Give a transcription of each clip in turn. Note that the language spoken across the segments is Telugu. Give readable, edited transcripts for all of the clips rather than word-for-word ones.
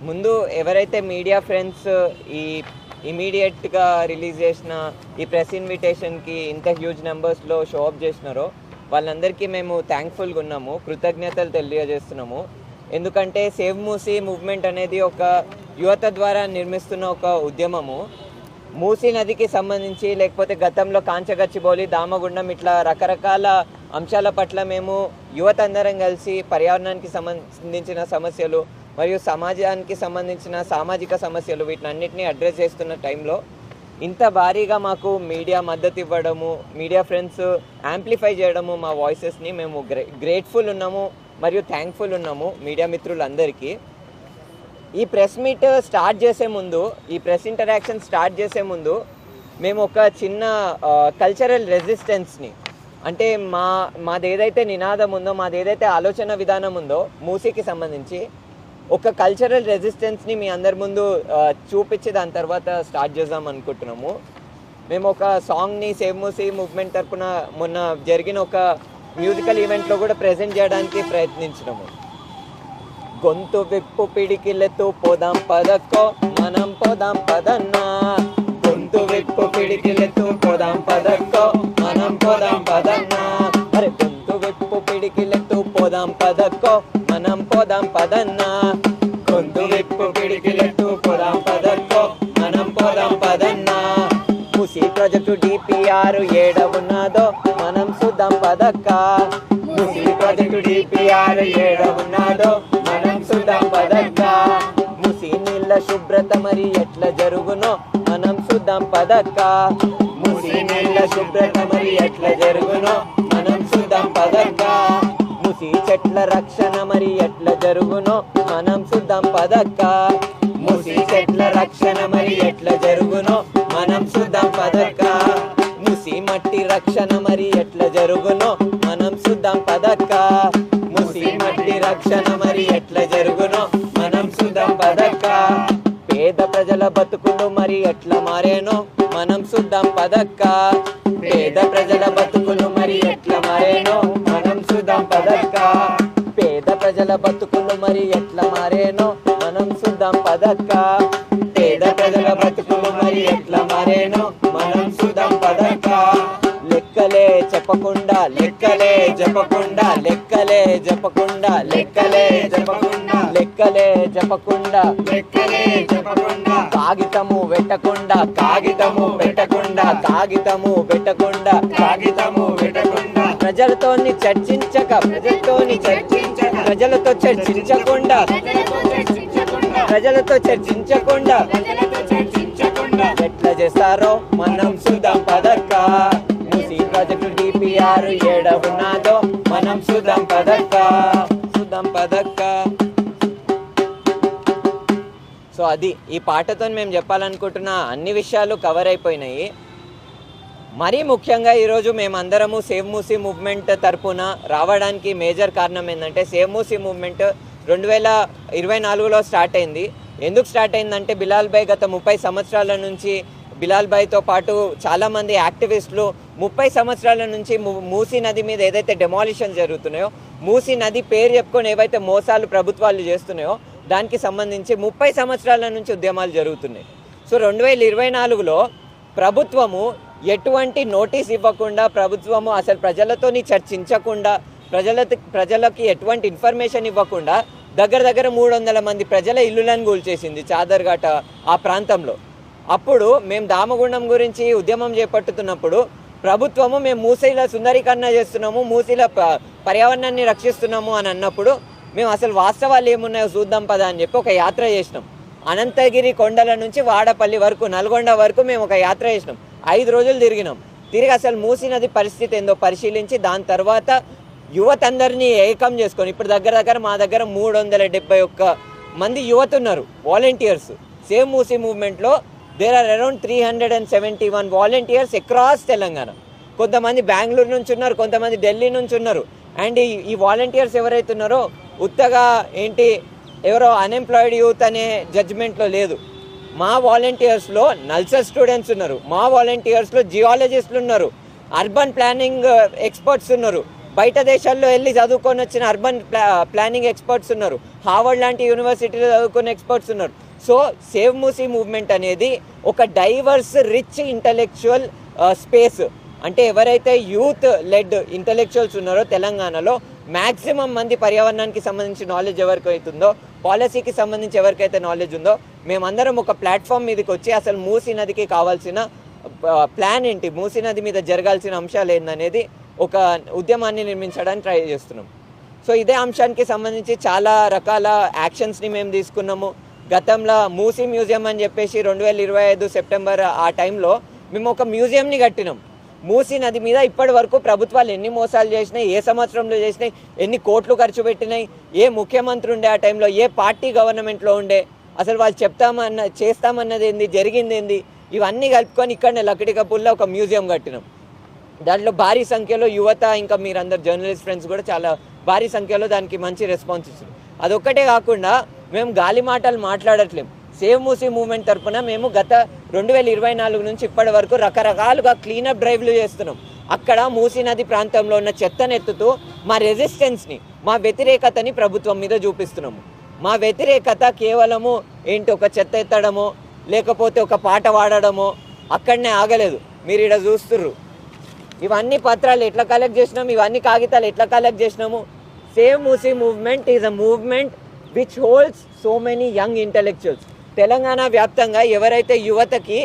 ముందు ఎవరైతే మీడియా ఫ్రెండ్స్ ఈ ఇమీడియట్గా రిలీజ్ చేసిన ఈ ప్రెస్ ఇన్విటేషన్కి ఇంత హ్యూజ్ నెంబర్స్లో షో అప్ చేసినారో వాళ్ళందరికీ మేము థ్యాంక్ఫుల్గా ఉన్నాము, కృతజ్ఞతలు తెలియజేస్తున్నాము. ఎందుకంటే సేవ్ మూసీ మూవ్మెంట్ అనేది ఒక యువత ద్వారా నిర్మిస్తున్న ఒక ఉద్యమము. మూసీ నదికి సంబంధించి లేకపోతే గతంలో కాంచగచ్చిబౌలి, దామగుండం ఇట్లా రకరకాల అంశాల పట్ల మేము యువత అందరం కలిసి పర్యావరణానికి సంబంధించిన సమస్యలు మరియు సమాజానికి సంబంధించిన సామాజిక సమస్యలు వీటినన్నిటిని అడ్రస్ చేస్తున్న టైంలో ఇంత భారీగా మాకు మీడియా మద్దతు ఇవ్వడము, మీడియా ఫ్రెండ్స్ యాంప్లిఫై చేయడము మా వాయిసెస్ని మేము గ్రేట్ఫుల్ ఉన్నాము మరియు థ్యాంక్ఫుల్ ఉన్నాము మీడియా మిత్రులందరికీ. ఈ ప్రెస్ మీట్ స్టార్ట్ చేసే ముందు, ఈ ప్రెస్ ఇంటరాక్షన్ స్టార్ట్ చేసే ముందు మేము ఒక చిన్న కల్చరల్ రెసిస్టెన్స్ని, అంటే మాది ఏదైతే నినాదం ఉందో, మాది ఏదైతే ఆలోచన విధానం ఉందో మూసీకి సంబంధించి ఒక కల్చరల్ రెసిస్టెన్స్ని మీ అందరి ముందు చూపించి దాని తర్వాత స్టార్ట్ చేద్దాం అనుకుంటున్నాము. మేము ఒక సాంగ్ని సేవ్ మూసీ మూవ్మెంట్ తరపున మొన్న జరిగిన ఒక మ్యూజికల్ ఈవెంట్లో కూడా ప్రజెంట్ చేయడానికి ప్రయత్నించినాము. గొంతు విప్పు పిడికిలెత్తు పోదాం పదక్కో మనం పోదాం పదన్నా, గొంతు విప్పు పిడికిలెత్తు పోదాం పదక్కో మనం పోదాం పదన్నా, అరే గొంతు విప్పు పిడికిలెత్తు పోదాం పదక్కో మనం పోదాం పదన్నా, గొంతు విప్పు పిడికిలెత్తు పోదాం పదక్కో మనం పోదాం పదన్నా. మూసీ ప్రాజెక్టు డిపిఆర్ ఏడవున్నదో మనం చూద్దాం పదక్క, మూసీ ప్రాజెక్టు డిపిఆర్ ఏడవున్నదో మనం చూద్దాం పదక్క, మూసీ నీళ్ళ శుభ్రత మరి ఎట్లా జరుగునో మనం చూద్దాం పదక్క, మూసీ నీళ్ళ శుభ్రత మరి ఎట్లా జరుగునో మనం చూద్దాం పదక్క, మూసీ చెట్ల రక్షణ మరి ఎట్లా జరుగునో మనం చూద్దాం పదక్క, మూసీ చెట్ల రక్షణ మరి ఎట్లా జరుగునో మనం చూద్దాం పదక్క, మూసీ మట్టి రక్షణ మరి ఎట్లా జరుగునో మనం చూద్దాం పదక్క, మూసీ మట్టి రక్షణ మరి ఎట్లా జరుగునో మనం చూద్దాం పదక్క, పేద ప్రజల బతుకులు మరి ఎట్లా మారేనో మనం చూద్దాం పదక్క, పేద ప్రజల బతుకులు మరి ఎట్లా మారేనో మనం చూద్దాం పదక్క, పేద ప్రజల బతుకులు మరి ఎట్లా మారేనో మనం చూద్దాం పదక్క, పేద ప్రజల బతుకులు మరి ఎట్లా మారేనో మనం చూద్దాం పదక్క. లెక్కలే చెప్పకుండా లెక్కలే చెప్పకుండా లెక్కలే చెప్పకుండా లెక్కలే చెప్పకుండా లెక్కలే చెప్పకుండా లెక్కలే చెప్పకుండా కాగితము పెట్టకుండా కాగితము పెట్టకుండా కాగితము పెట్టకుండా కాగితము పెట్టకుండా ప్రజలతోని చర్చించక ప్రజలతోని చర్చించక ప్రజలతో చర్చించకుండా ప్రజలతో చర్చించకుండా ఎట్లా చేస్తారో మనం చూద్దాం పదక్క, మూసీ ప్రాజెక్టు డిపిఆర్ ఏడవున్నదో మనం చూద్దాం పదక్క, చూద్దాం పదక్క. సో అది ఈ పాటతో మేము చెప్పాలనుకుంటున్న అన్ని విషయాలు కవర్ అయిపోయినాయి. మరీ ముఖ్యంగా ఈరోజు మేమందరము సేవ్ మూసీ మూవ్మెంట్ తరపున రావడానికి మేజర్ కారణం ఏంటంటే, సేవ్ మూసీ మూవ్మెంట్ 2024లో స్టార్ట్ అయింది. ఎందుకు స్టార్ట్ అయిందంటే, బిలాల్ భాయ్ గత 30 సంవత్సరాల నుంచి, బిలాల్ భాయ్తో పాటు చాలామంది యాక్టివిస్టులు 30 సంవత్సరాల నుంచి మూసీ నది మీద ఏదైతే డెమాలిషన్ జరుగుతున్నాయో, మూసీ నది పేరు చెప్పుకొని ఏవైతే మోసాలు ప్రభుత్వాలు చేస్తున్నాయో దానికి సంబంధించి 30 సంవత్సరాల నుంచి ఉద్యమాలు జరుగుతున్నాయి. సో 2024లో ప్రభుత్వము ఎటువంటి నోటీస్ ఇవ్వకుండా, ప్రభుత్వము అసలు ప్రజలతోని చర్చించకుండా, ప్రజలకి ఎటువంటి ఇన్ఫర్మేషన్ ఇవ్వకుండా దగ్గర 300 మంది ప్రజల ఇల్లులను కూల్చేసింది చాదర్ఘాట్ ఆ ప్రాంతంలో. అప్పుడు మేము దామగుండం గురించి ఉద్యమం చేపట్టుతున్నప్పుడు ప్రభుత్వము మేము మూసీల సుందరీకరణ చేస్తున్నాము, మూసీల పర్యావరణాన్ని రక్షిస్తున్నాము అని అన్నప్పుడు మేము అసలు వాస్తవాలు ఏమున్నాయో చూద్దాం పదా అని చెప్పి ఒక యాత్ర చేసినాం. అనంతగిరి కొండల నుంచి వాడపల్లి వరకు, నల్గొండ వరకు మేము ఒక యాత్ర చేసినాం. 5 రోజులు తిరిగినాం. తిరిగి అసలు మూసీ నది పరిస్థితి ఏందో పరిశీలించి దాని తర్వాత యువత అందరినీ ఏకం చేసుకొని, ఇప్పుడు దగ్గర మా దగ్గర 371 మంది యువత ఉన్నారు వాలంటీర్స్. సేవ్ మూసీ మూవ్మెంట్లో there are around 371 volunteers across Telangana. కొంతమంది బెంగళూరు నుంచి ఉన్నారు, కొంతమంది ఢిల్లీ నుంచి ఉన్నారు. అండ్ ఈ వాలంటీర్స్ ఎవరైతే ఉన్నారో ఉత్తగా ఏంటి ఎవరో అన్ఎంప్లాయిడ్ యూత్ అనే జడ్జ్మెంట్లో లేదు. మా వాలంటీర్స్లో నల్సర్ స్టూడెంట్స్ ఉన్నారు, మా వాలంటీర్స్లో జియాలజిస్టులు ఉన్నారు, అర్బన్ ప్లానింగ్ ఎక్స్పర్ట్స్ ఉన్నారు, బయట దేశాల్లో వెళ్ళి చదువుకొని వచ్చిన అర్బన్ ప్లానింగ్ ఎక్స్పర్ట్స్ ఉన్నారు, హార్వర్డ్ లాంటి యూనివర్సిటీలో చదువుకున్న ఎక్స్పర్ట్స్ ఉన్నారు. సో సేవ్ మూసీ మూవ్మెంట్ అనేది ఒక డైవర్స్ రిచ్ ఇంటలెక్చువల్ స్పేస్. అంటే ఎవరైతే యూత్ లెడ్ ఇంటలెక్చువల్స్ ఉన్నారో తెలంగాణలో మ్యాక్సిమం మంది పర్యావరణానికి సంబంధించి నాలెడ్జ్ ఎవరికైతుందో, పాలసీకి సంబంధించి ఎవరికైతే నాలెడ్జ్ ఉందో, మేమందరం ఒక ప్లాట్ఫామ్ మీదకి వచ్చి అసలు మూసీ నదికి కావాల్సిన ప్లాన్ ఏంటి, మూసీ నది మీద జరగాల్సిన అంశాలు ఏందనేది ఒక ఉద్యమాన్ని నిర్మించడానికి ట్రై చేస్తున్నాం. సో ఇదే అంశానికి సంబంధించి చాలా రకాల యాక్షన్స్ని మేము తీసుకున్నాము. గతంలో మూసీ మ్యూజియం అని చెప్పేసి 2025 సెప్టెంబర్ ఆ టైంలో మేము ఒక మ్యూజియంని కట్టినాం. మూసీ నది మీద ఇప్పటి వరకు ప్రభుత్వాలు ఎన్ని మోసాలు చేసినాయి, ఏ సంవత్సరంలో చేసినాయి, ఎన్ని కోట్లు ఖర్చు పెట్టినాయి, ఏ ముఖ్యమంత్రి ఉండే ఆ టైంలో, ఏ పార్టీ గవర్నమెంట్లో ఉండే, అసలు వాళ్ళు చేస్తామన్నది ఏంది, జరిగింది ఏంది, ఇవన్నీ కలుపుకొని ఇక్కడనే లక్డికపుల్లో ఒక మ్యూజియం కట్టినాం. దాంట్లో భారీ సంఖ్యలో యువత, ఇంకా మీరందరు జర్నలిస్ట్ ఫ్రెండ్స్ కూడా చాలా భారీ సంఖ్యలో దానికి మంచి రెస్పాన్స్ ఇచ్చారు. అదొక్కటే కాకుండా మేము గాలి మాటలు మాట్లాడట్లేం. సేవ్ మూసీ మూవ్మెంట్ తరఫున మేము గత 2024 నుంచి ఇప్పటి వరకు రకరకాలుగా క్లీనప్ డ్రైవ్లు చేస్తున్నాం. అక్కడ మూసీ నది ప్రాంతంలో ఉన్న చెత్తను ఎత్తుతూ మా రెసిస్టెన్స్ని, మా వ్యతిరేకతని ప్రభుత్వం మీద చూపిస్తున్నాము. మా వ్యతిరేకత కేవలము ఏంటి, ఒక చెత్త ఎత్తడమో లేకపోతే ఒక పాట పాడడమో అక్కడనే ఆగలేదు. మీరు ఇక్కడ చూస్తుర్రు, ఇవన్నీ పత్రాలు ఎట్లా కలెక్ట్ చేసినాము, ఇవన్నీ కాగితాలు ఎట్లా కలెక్ట్ చేసినాము. Save Musi movement is a movement which holds so many young intellectuals. Telangana వ్యాప్తంగా ఎవరైతే యువతకి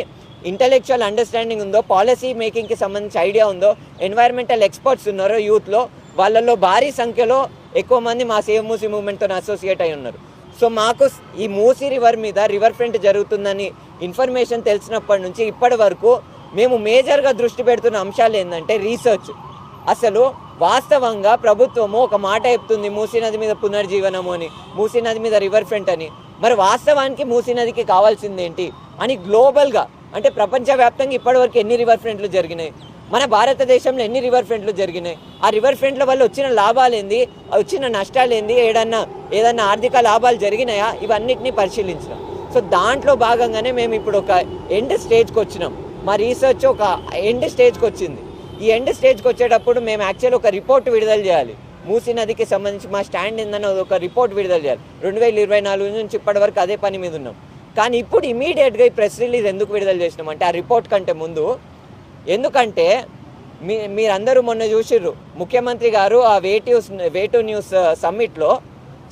ఇంటెలెక్చువల్ అండర్స్టాండింగ్ ఉందో, పాలసీ మేకింగ్కి సంబంధించి ఐడియా ఉందో, ఎన్వైర్మెంటల్ ఎక్స్పర్ట్స్ ఉన్నారో యూత్లో, వాళ్ళల్లో భారీ సంఖ్యలో ఎక్కువ మంది మా సేవ్ మూసీ మూవ్మెంట్తో అసోసియేట్ అయి ఉన్నారు. సో మాకు ఈ మూసీ రివర్ మీద రివర్ ఫ్రంట్ జరుగుతుందని ఇన్ఫర్మేషన్ తెలిసినప్పటి నుంచి ఇప్పటి వరకు మేము మేజర్గా దృష్టి పెడుతున్న అంశాలు ఏంటంటే రీసెర్చ్. అసలు వాస్తవంగా ప్రభుత్వము ఒక మాట చెప్తుంది మూసీ నది మీద పునర్జీవనము అని, మూసీ నది మీద రివర్ ఫ్రంట్ అని. మరి వాస్తవానికి మూసీ నదికి కావాల్సింది ఏంటి అని గ్లోబల్గా, అంటే ప్రపంచవ్యాప్తంగా ఇప్పటివరకు ఎన్ని రివర్ ఫ్రంట్లు జరిగినాయి, మన భారతదేశంలో ఎన్ని రివర్ ఫ్రంట్లు జరిగినాయి, ఆ రివర్ ఫ్రంట్ల వల్ల వచ్చిన లాభాలు ఏంది, వచ్చిన నష్టాలు ఏంది, ఏదన్నా ఆర్థిక లాభాలు జరిగినాయా, ఇవన్నిటిని పరిశీలించినాం. సో దాంట్లో భాగంగానే మేము ఇప్పుడు ఒక ఎండ్ స్టేజ్కి వచ్చినాం. మా రీసెర్చ్ ఒక ఎండ్ స్టేజ్కి వచ్చింది. ఈ ఎండ్ స్టేజ్కి వచ్చేటప్పుడు మేము యాక్చువల్ ఒక రిపోర్ట్ విడుదల చేయాలి. మూసీ నదికి సంబంధించి మా స్టాండ్ ఏందని ఒక రిపోర్ట్ విడుదల చేయాలి. 2024 నుంచి ఇప్పటి వరకు అదే పని మీద ఉన్నాం. కానీ ఇప్పుడు ఇమీడియట్గా ఈ ప్రెస్ రిలీజ్ ఎందుకు విడుదల చేసినాం అంటే, ఆ రిపోర్ట్ కంటే ముందు, ఎందుకంటే మీరందరూ మొన్న చూసిర్రు, ముఖ్యమంత్రి గారు ఆ వేటు న్యూస్ సమ్మిట్లో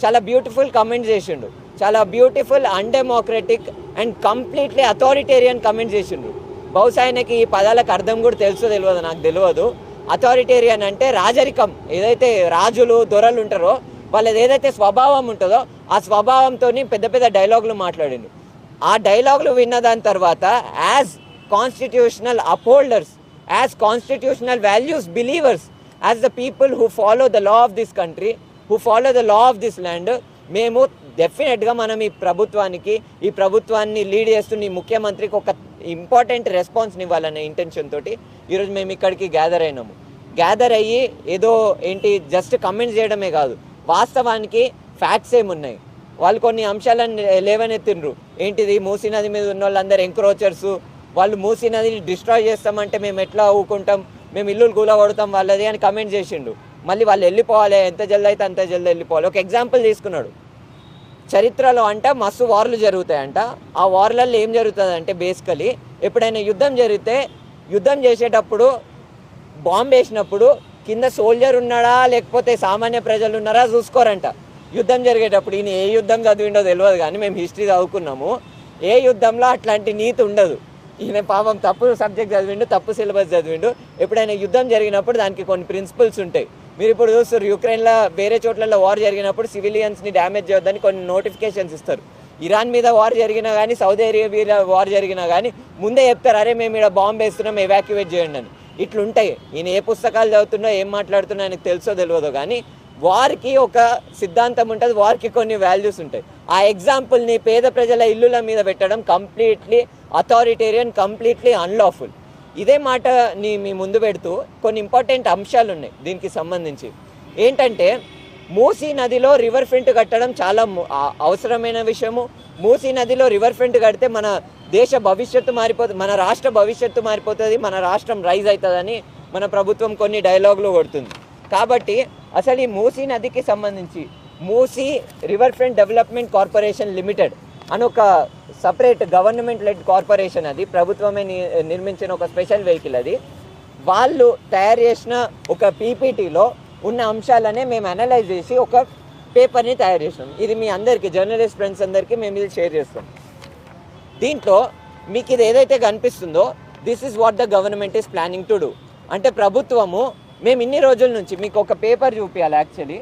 చాలా బ్యూటిఫుల్ కమెంట్స్ చేసిండు. చాలా beautiful, undemocratic and completely authoritarian comments చేసిండ్రు. బహుశా ఆయనకి ఈ పదాలకు అర్థం కూడా తెలియదు, నాకు తెలియదు. అథారిటేరియన్ అంటే రాజరికం, ఏదైతే రాజులు దొరలు ఉంటారో వాళ్ళది ఏదైతే స్వభావం ఉంటుందో ఆ స్వభావంతో పెద్ద పెద్ద డైలాగులు మాట్లాడిండు. ఆ డైలాగులు విన్న దాని తర్వాత as constitutional upholders, as constitutional values believers, as the people who follow the law of this country, who follow the law of this land, మేము డెఫినెట్గా మనం ఈ ప్రభుత్వాన్ని లీడ్ చేస్తున్న ఈ ముఖ్యమంత్రికి ఒక ఇంపార్టెంట్ రెస్పాన్స్ని ఇవ్వాలనే ఇంటెన్షన్ తోటి ఈరోజు మేము ఇక్కడికి గ్యాదర్ అయినాము. గ్యాదర్ అయ్యి ఏదో ఏంటి జస్ట్ కమెంట్స్ చేయడమే కాదు, వాస్తవానికి ఫ్యాక్ట్స్ ఏమున్నాయి, వాళ్ళు కొన్ని అంశాలను లేవనెత్తిండ్రు. ఏంటిది, మూసీ నది మీద ఉన్న వాళ్ళందరూ ఎంక్రోచర్స్, వాళ్ళు మూసీ నదిని డిస్ట్రాయ్ చేస్తామంటే మేము ఎట్లా ఊకుంటాం, మేము ఇల్లులు కూలగొడతాం వాళ్ళది అని కమెంట్ చేసిండు. మళ్ళీ వాళ్ళు వెళ్ళిపోవాలి, ఎంత జల్ది అయితే అంత జల్ది వెళ్ళిపోవాలి. ఒక ఎగ్జాంపుల్ తీసుకున్నాడు. చరిత్రలో అంట మస్తు వార్లు జరుగుతాయంట. ఆ వార్లలో ఏం జరుగుతుందంటే, బేసికలీ ఎప్పుడైనా యుద్ధం జరిగితే, యుద్ధం చేసేటప్పుడు బాంబు వేసినప్పుడు కింద సోల్జర్ ఉన్నాడా లేకపోతే సామాన్య ప్రజలు ఉన్నారా చూసుకోరంట. యుద్ధం జరిగేటప్పుడు ఈయన ఏ యుద్ధం చదివిండో తెలియదు, కానీ మేము హిస్టరీ చదువుకున్నాము. ఏ యుద్ధంలో అట్లాంటి నీతి ఉండదు. ఈయన పాపం తప్పు సబ్జెక్ట్ చదివిండు, తప్పు సిలబస్ చదివిండు. ఎప్పుడైనా యుద్ధం జరిగినప్పుడు దానికి కొన్ని ప్రిన్సిపల్స్ ఉంటాయి. మీరు ఇప్పుడు చూస్తారు, యుక్రెయిన్లో వేరే చోట్లలో వార్ జరిగినప్పుడు సివిలియన్స్ని డ్యామేజ్ చేయొద్దని కొన్ని నోటిఫికేషన్స్ ఇస్తారు. ఇరాన్ మీద వార్ జరిగినా కానీ, సౌదీ అరేబియా వార్ జరిగినా కానీ ముందే చెప్తారు, అరే మేము ఇక్కడ బాంబు వేస్తున్నాం, ఎవాక్యువేట్ చేయండి అని. ఇట్లుంటాయి. ఈయన ఏ పుస్తకాలు చదువుతున్నా, ఏం మాట్లాడుతున్నా ఆయనకు తెలుసో తెలియదో, కానీ వారికి ఒక సిద్ధాంతం ఉంటుంది, వారికి కొన్ని వాల్యూస్ ఉంటాయి. ఆ ఎగ్జాంపుల్ని పేద ప్రజల ఇల్లుల మీద పెట్టడం కంప్లీట్లీ అథారిటేరియన్, కంప్లీట్లీ అన్లాఫుల్. ఇదే మాటని మీ ముందు పెడుతూ కొన్ని ఇంపార్టెంట్ అంశాలు ఉన్నాయి దీనికి సంబంధించి. ఏంటంటే, మూసీ నదిలో రివర్ ఫ్రంట్ కట్టడం చాలా అవసరమైన విషయము. మూసీ నదిలో రివర్ ఫ్రంట్ కడితే మన దేశ భవిష్యత్తు మారిపోతుంది, మన రాష్ట్ర భవిష్యత్తు మారిపోతుంది, మన రాష్ట్రం రైజ్ అవుతుందని మన ప్రభుత్వం కొన్ని డైలాగులు కొడుతుంది. కాబట్టి అసలు ఈ మూసీ నదికి సంబంధించి Musi river front development corporation limited అని ఒక సపరేట్ గవర్నమెంట్ లెడ్ కార్పొరేషన్, అది ప్రభుత్వమే నిర్మించిన ఒక స్పెషల్ వెహికల్. అది వాళ్ళు తయారు చేసిన ఒక పీపీటీలో ఉన్న అంశాలనే మేము అనలైజ్ చేసి ఒక పేపర్ని తయారు చేసినాం. ఇది మీ అందరికీ, జర్నలిస్ట్ ఫ్రెండ్స్ అందరికీ మేము ఇది షేర్ చేస్తాం. దీంట్లో మీకు ఇది ఏదైతే కనిపిస్తుందో, this is what the government is planning to do. అంటే ప్రభుత్వము మేము ఇన్ని రోజుల నుంచి మీకు ఒక పేపర్ చూపించాలి. యాక్చువల్లీ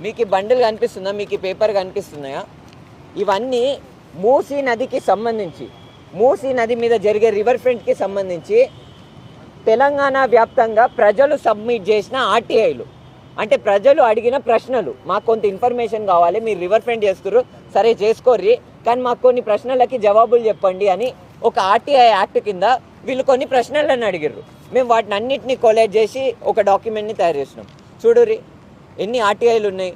మీకు ఈ బండిల్ కనిపిస్తుందా, మీకు ఈ పేపర్ కనిపిస్తున్నాయా? ఇవన్నీ మూసీ నదికి సంబంధించి, మూసీ నది మీద జరిగే రివర్ ఫ్రంట్కి సంబంధించి తెలంగాణ వ్యాప్తంగా ప్రజలు సబ్మిట్ చేసిన ఆర్టీఐలు. అంటే ప్రజలు అడిగిన ప్రశ్నలు, మాకు కొంత ఇన్ఫర్మేషన్ కావాలి, మీరు రివర్ ఫ్రంట్ చేస్తున్నారు సరే చేసుకోర్రి, కానీ మాకు కొన్ని ప్రశ్నలకి జవాబులు చెప్పండి అని ఒక ఆర్టీఐ యాక్ట్ కింద వీళ్ళు కొన్ని ప్రశ్నలను అడిగారు. మేము వాటిని అన్నింటినీ కొలేట్ చేసి ఒక డాక్యుమెంట్ని తయారు చేసినాం. చూడుర్రి ఎన్ని ఆర్టీఐలు ఉన్నాయి.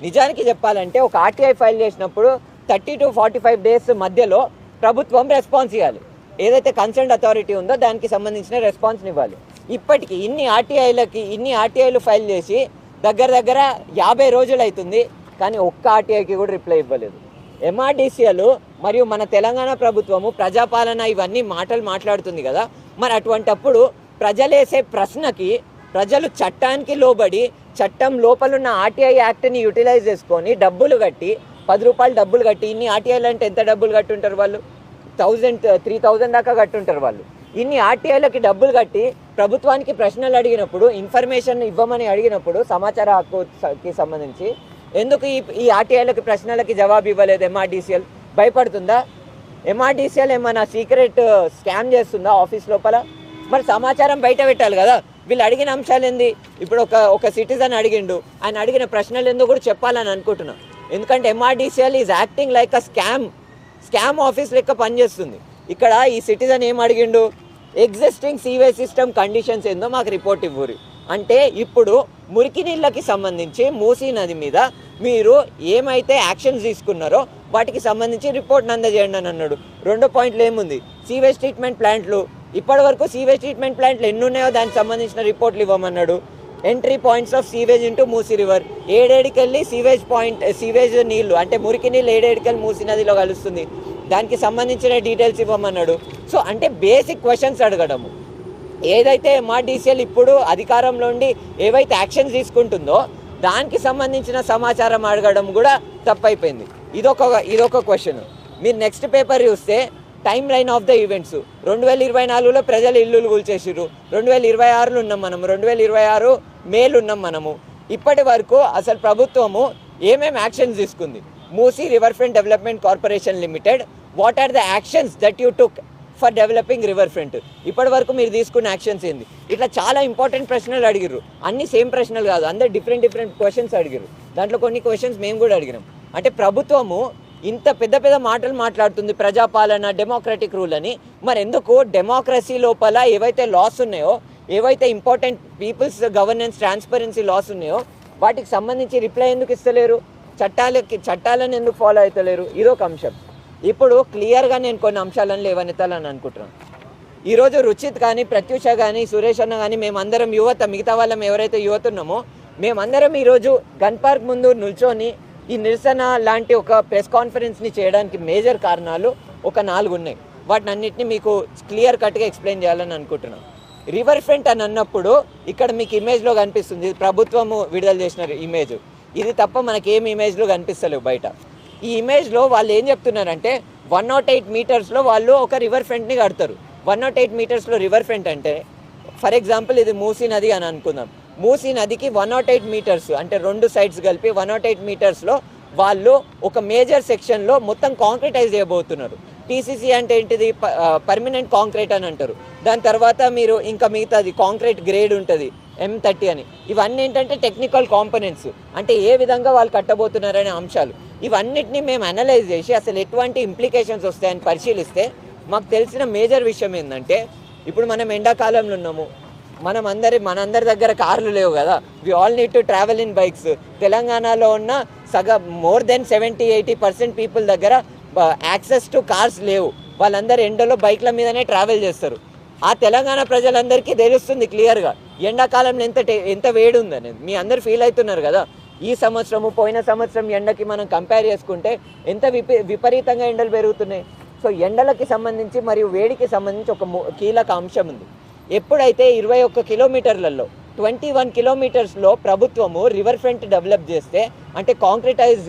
నిజానికి చెప్పాలంటే ఒక ఆర్టీఐ ఫైల్ చేసినప్పుడు 30 to 45 days మధ్యలో ప్రభుత్వం రెస్పాన్స్ ఇవ్వాలి. ఏదైతే కన్సర్న్ అథారిటీ ఉందో దానికి సంబంధించిన రెస్పాన్స్ని ఇవ్వాలి. ఇప్పటికీ ఇన్ని ఆర్టీఐలు ఫైల్ చేసి దగ్గర 50 రోజులు అవుతుంది, కానీ ఒక్క ఆర్టీఐకి కూడా రిప్లై ఇవ్వలేదు. ఎంఆర్డీసీఎల్ మరియు మన తెలంగాణ ప్రభుత్వము ప్రజాపాలన ఇవన్నీ మాట్లాడుతుంది కదా, మరి అటువంటప్పుడు ప్రజలేసే ప్రశ్నకి ప్రజలు చట్టానికి లోబడి చట్టం లోపలున్న ఆర్టీఐ యాక్ట్ని యూటిలైజ్ చేసుకొని డబ్బులు కట్టి 10 రూపాయలు డబ్బులు కట్టి, ఇన్ని ఆర్టీఐలు అంటే ఎంత డబ్బులు కట్టుంటారు వాళ్ళు? 1000-3000 దాకా కట్టుంటారు వాళ్ళు. ఇన్ని ఆర్టీఐలకి డబ్బులు కట్టి ప్రభుత్వానికి ప్రశ్నలు అడిగినప్పుడు, ఇన్ఫర్మేషన్ ఇవ్వమని అడిగినప్పుడు సమాచార హక్కుకి సంబంధించి ఎందుకు ఈ ఆర్టీఐలకి ప్రశ్నలకి జవాబు ఇవ్వలేదు ఎంఆర్డీసీఎల్? భయపడుతుందా? ఎంఆర్డీసీఎల్ ఏమైనా సీక్రెట్ స్కామ్ చేస్తుందా ఆఫీస్ లోపల? మరి సమాచారం బయట పెట్టాలి కదా. వీళ్ళు అడిగిన అంశాలు ఏంది? ఇప్పుడు ఒక సిటిజన్ అడిగిండు, ఆయన అడిగిన ప్రశ్నలు ఎందుకు కూడా చెప్పాలని అనుకుంటున్నాను. ఎందుకంటే MRDCL is acting like a scam office లెక్క పనిచేస్తుంది. ఇక్కడ ఈ సిటిజన్ ఏం అడిగిండు? ఎగ్జిస్టింగ్ సీవేజ్ సిస్టమ్ కండిషన్స్ ఏందో మాకు రిపోర్ట్ ఇవ్వరు. అంటే ఇప్పుడు మురికి నీళ్ళకి సంబంధించి మూసీ నది మీద మీరు ఏమైతే యాక్షన్స్ తీసుకున్నారో వాటికి సంబంధించి రిపోర్ట్ని అందజేయండి అని అన్నాడు. 2 పాయింట్లు ఏముంది? సీవేజ్ ట్రీట్మెంట్ ప్లాంట్లు, ఇప్పటి వరకు సీవేజ్ ట్రీట్మెంట్ ప్లాంట్లు ఎన్ని ఉన్నాయో దానికి సంబంధించిన రిపోర్ట్లు ఇవ్వమన్నాడు. Entry points of sewage into Musi river, ఏడేడికెళ్ళి సీవేజ్ నీళ్లు అంటే మురికి నీళ్ళు ఏడేడికెళ్ళి మూసీ నదిలో కలుస్తుంది, దానికి సంబంధించిన డీటెయిల్స్ ఇవ్వమన్నాడు. సో అంటే బేసిక్ క్వశ్చన్స్ అడగడము. ఏదైతే ఎంఆర్డీసీఎల్ ఇప్పుడు అధికారంలో ఉండి ఏవైతే యాక్షన్స్ తీసుకుంటుందో దానికి సంబంధించిన సమాచారం అడగడం కూడా తప్పైపోయింది. ఇదొక క్వశ్చన్. మీరు నెక్స్ట్ పేపర్ చూస్తే timeline of the events 2024లో ప్రజలు ఇల్లులు కూల్చేసిర్రు, 2026లో ఉన్నాం మనము, 2026 మేలు ఉన్నాం మనము. ఇప్పటి వరకు అసలు ప్రభుత్వము ఏమేమి యాక్షన్స్ తీసుకుంది? Musi river front development corporation limited, what are the actions that you took for developing river front? ఇప్పటి వరకు మీరు తీసుకున్న యాక్షన్స్ ఏంది? ఇట్లా చాలా ఇంపార్టెంట్ ప్రశ్నలు అడిగిర్రు. అన్ని సేమ్ ప్రశ్నలు కాదు, అందరు డిఫరెంట్ క్వశ్చన్స్ అడిగిర్రు. దాంట్లో కొన్ని క్వశ్చన్స్ మేము కూడా అడిగినాం. అంటే ప్రభుత్వము ఇంత పెద్ద మాటలు మాట్లాడుతుంది ప్రజాపాలన, డెమోక్రటిక్ రూల్ అని, మరి ఎందుకు డెమోక్రసీ లోపల ఏవైతే లాస్ ఉన్నాయో, ఏవైతే important people's governance transparency laws ఉన్నాయో వాటికి సంబంధించి రిప్లై ఎందుకు ఇస్తలేరు? చట్టాలను ఎందుకు ఫాలో అవుతలేరు? ఇదొక అంశం. ఇప్పుడు క్లియర్గా నేను కొన్ని అంశాలను లేవనెత్తాలని అనుకుంటున్నాను. ఈరోజు రుచిత్ కానీ, ప్రత్యూష కానీ, సురేష్ అన్న కానీ, మేమందరం యువత, మిగతా వాళ్ళం ఎవరైతే యువత ఉన్నామో మేమందరం ఈరోజు గన్ పార్క్ ముందు నిల్చొని ఈ నిరసన లాంటి ఒక ప్రెస్ కాన్ఫరెన్స్ని చేయడానికి మేజర్ కారణాలు ఒక 4 ఉన్నాయి. వాటిని అన్నింటినీ మీకు క్లియర్ కట్గా ఎక్స్ప్లెయిన్ చేయాలని అనుకుంటున్నాను. రివర్ ఫ్రంట్ అని అన్నప్పుడు ఇక్కడ మీకు ఇమేజ్లో కనిపిస్తుంది, ప్రభుత్వము విడుదల చేసిన ఇమేజ్. ఇది తప్ప మనకి ఏం ఇమేజ్లో కనిపిస్తలేవు బయట. ఈ ఇమేజ్లో వాళ్ళు ఏం చెప్తున్నారంటే 108 మీటర్స్లో వాళ్ళు ఒక రివర్ ఫ్రంట్ని కడతారు. 108 మీటర్స్లో రివర్ ఫ్రంట్ అంటే ఫర్ ఎగ్జాంపుల్ ఇది మూసీ నది అని అనుకుందాం. మూసీ నదికి 108 మీటర్స్ అంటే 2 సైడ్స్ కలిపి 108 మీటర్స్లో వాళ్ళు ఒక మేజర్ సెక్షన్లో మొత్తం కాంక్రీటైజ్ చేయబోతున్నారు. పీసీసీ అంటే ఏంటిది? పర్మనెంట్ కాంక్రీట్ అని అంటారు. దాని తర్వాత మీరు ఇంకా మిగతాది కాంక్రీట్ గ్రేడ్ ఉంటుంది M30 అని. ఇవన్నీ ఏంటంటే టెక్నికల్ కాంపోనెంట్స్, అంటే ఏ విధంగా వాళ్ళు కట్టబోతున్నారనే అంశాలు. ఇవన్నిటిని మేము అనలైజ్ చేసి అసలు ఎటువంటి ఇంప్లికేషన్స్ వస్తాయని పరిశీలిస్తే మాకు తెలిసిన మేజర్ విషయం ఏంటంటే, ఇప్పుడు మనం ఎండాకాలంలో ఉన్నాము, మనందరి దగ్గర కార్లు లేవు కదా. We all need to travel in bikes. తెలంగాణలో ఉన్న మోర్ దెన్ 70-80% పీపుల్ దగ్గర యాక్సెస్ టు కార్స్ లేవు. వాళ్ళందరూ ఎండలో బైక్ల మీదనే ట్రావెల్ చేస్తారు. ఆ తెలంగాణ ప్రజలందరికీ తెలుస్తుంది క్లియర్గా ఎండాకాలంలో ఎంత వేడి ఉందనేది మీ అందరు ఫీల్ అవుతున్నారు కదా. ఈ సంవత్సరము పోయిన సంవత్సరం ఎండకి మనం కంపేర్ చేసుకుంటే ఎంత విపరీతంగా ఎండలు పెరుగుతున్నాయి. సో ఎండలకి సంబంధించి మరియు వేడికి సంబంధించి ఒక కీలక అంశం ఉంది. ఎప్పుడైతే 21 కిలోమీటర్లలో 21 కిలోమీటర్స్లో ప్రభుత్వము రివర్ ఫ్రంట్ డెవలప్ చేస్తే, అంటే కాంక్రిటైజ్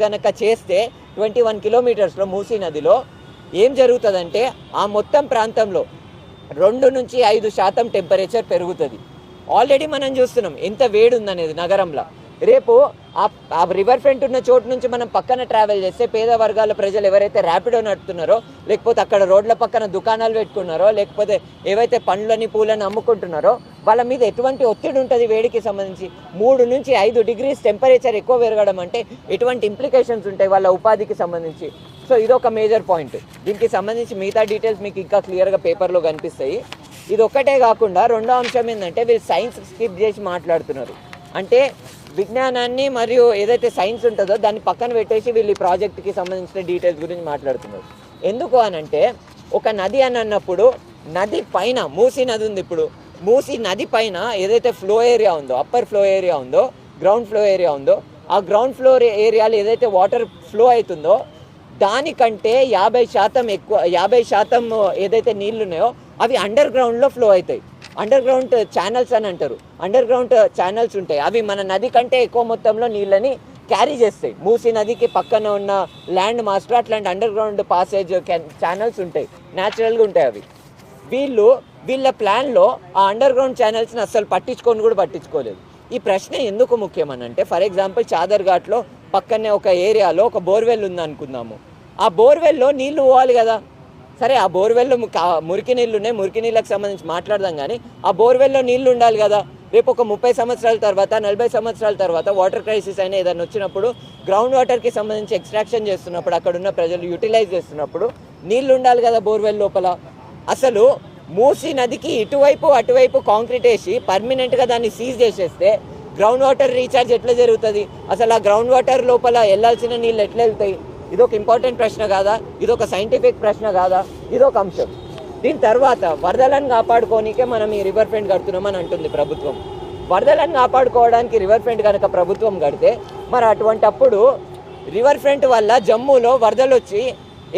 గనక చేస్తే 21 కిలోమీటర్స్లో మూసీ నదిలో ఏం జరుగుతుందంటే ఆ మొత్తం ప్రాంతంలో 2 నుంచి 5% టెంపరేచర్ పెరుగుతుంది. ఆల్రెడీ మనం చూస్తున్నాం ఎంత వేడి ఉందనేది నగరంలో. రేపు ఆ రివర్ ఫ్రంట్ ఉన్న చోటు నుంచి మనం పక్కన ట్రావెల్ చేస్తే పేద వర్గాల ప్రజలు ఎవరైతే ర్యాపిడో నడుపుతున్నారో, లేకపోతే అక్కడ రోడ్ల పక్కన దుకాణాలు పెట్టుకున్నారో, లేకపోతే ఏవైతే పండ్లని పూలని అమ్ముకుంటున్నారో వాళ్ళ మీద ఎటువంటి ఒత్తిడి ఉంటుంది వేడికి సంబంధించి. 3 నుంచి 5 డిగ్రీస్ టెంపరేచర్ ఎక్కువ పెరగడం అంటే ఎటువంటి ఇంప్లికేషన్స్ ఉంటాయి వాళ్ళ ఉపాధికి సంబంధించి. సో ఇదొక మేజర్ పాయింట్. దీనికి సంబంధించి మిగతా డీటెయిల్స్ మీకు ఇంకా క్లియర్గా పేపర్లో కనిపిస్తాయి. ఇది ఒక్కటే కాకుండా రెండో అంశం ఏంటంటే వీళ్ళు సైన్స్ స్కిప్ చేసి మాట్లాడుతున్నారు. అంటే విజ్ఞానాన్ని మరియు ఏదైతే సైన్స్ ఉంటుందో దాన్ని పక్కన పెట్టేసి వీళ్ళు ఈ ప్రాజెక్ట్కి సంబంధించిన డీటెయిల్స్ గురించి మాట్లాడుతున్నారు. ఎందుకు అనంటే ఒక నది అని అన్నప్పుడు నది పైన మూసీ నది ఉంది. ఇప్పుడు మూసీ నది పైన ఏదైతే ఫ్లో ఏరియా ఉందో, అప్పర్ ఫ్లో ఏరియా ఉందో, గ్రౌండ్ ఫ్లో ఏరియా ఉందో, ఆ గ్రౌండ్ ఫ్లో ఏరియాలో ఏదైతే వాటర్ ఫ్లో అవుతుందో దానికంటే 50% ఏదైతే నీళ్ళు ఉన్నాయో అవి అండర్ గ్రౌండ్లో ఫ్లో అవుతాయి. అండర్ గ్రౌండ్ ఛానల్స్ అని అంటారు. అండర్ గ్రౌండ్ ఛానల్స్ ఉంటాయి. అవి మన నది కంటే ఎక్కువ మొత్తంలో నీళ్ళని క్యారీ చేస్తాయి. మూసీ నదికి పక్కన ఉన్న ల్యాండ్ మాస్టర్ అట్లాంటి అండర్ గ్రౌండ్ పాసేజ్ ఛానల్స్ ఉంటాయి, న్యాచురల్గా ఉంటాయి అవి. వీళ్ళ ప్లాన్లో ఆ అండర్ గ్రౌండ్ ఛానల్స్ని అస్సలు పట్టించుకోలేదు. ఈ ప్రశ్న ఎందుకు ముఖ్యమనంటే, ఫర్ ఎగ్జాంపుల్ చాదర్ ఘాట్లో పక్కనే ఒక ఏరియాలో ఒక బోర్వెల్ ఉంది అనుకుందాము. ఆ బోర్వెల్లో నీళ్లు పోవాలి కదా. సరే, ఆ బోర్వెల్లో మురికి నీళ్ళు ఉన్నాయి, మురికి నీళ్ళకి సంబంధించి మాట్లాడదాం. కానీ ఆ బోర్వెల్లో నీళ్లు ఉండాలి కదా. రేపు ఒక 30 సంవత్సరాల తర్వాత 40 సంవత్సరాల తర్వాత వాటర్ క్రైసిస్ అయినా ఏదైనా వచ్చినప్పుడు గ్రౌండ్ వాటర్కి సంబంధించి ఎక్స్ట్రాక్షన్ చేస్తున్నప్పుడు అక్కడున్న ప్రజలు యూటిలైజ్ చేస్తున్నప్పుడు నీళ్లు ఉండాలి కదా బోర్వెల్ లోపల. అసలు మూసీ నదికి ఇటువైపు అటువైపు కాంక్రీట్ వేసి పర్మనెంట్గా దాన్ని సీజ్ చేసేస్తే గ్రౌండ్ వాటర్ రీఛార్జ్ ఎట్లా జరుగుతుంది? అసలు ఆ గ్రౌండ్ వాటర్ లోపల వెళ్ళాల్సిన నీళ్ళు ఎట్లా వెళ్తాయి? ఇదొక ఇంపార్టెంట్ ప్రశ్న కాదా? ఇదొక సైంటిఫిక్ ప్రశ్న కాదా? ఇదొక అంశం. దీని తర్వాత వరదలను కాపాడుకోనికే మనం ఈ రివర్ ఫ్రంట్ కడుతున్నామని అంటుంది ప్రభుత్వం. వరదలను కాపాడుకోవడానికి రివర్ ఫ్రంట్ కనుక ప్రభుత్వం కడితే మరి అటువంటప్పుడు రివర్ ఫ్రంట్ వల్ల జమ్మూలో వరదలు వచ్చి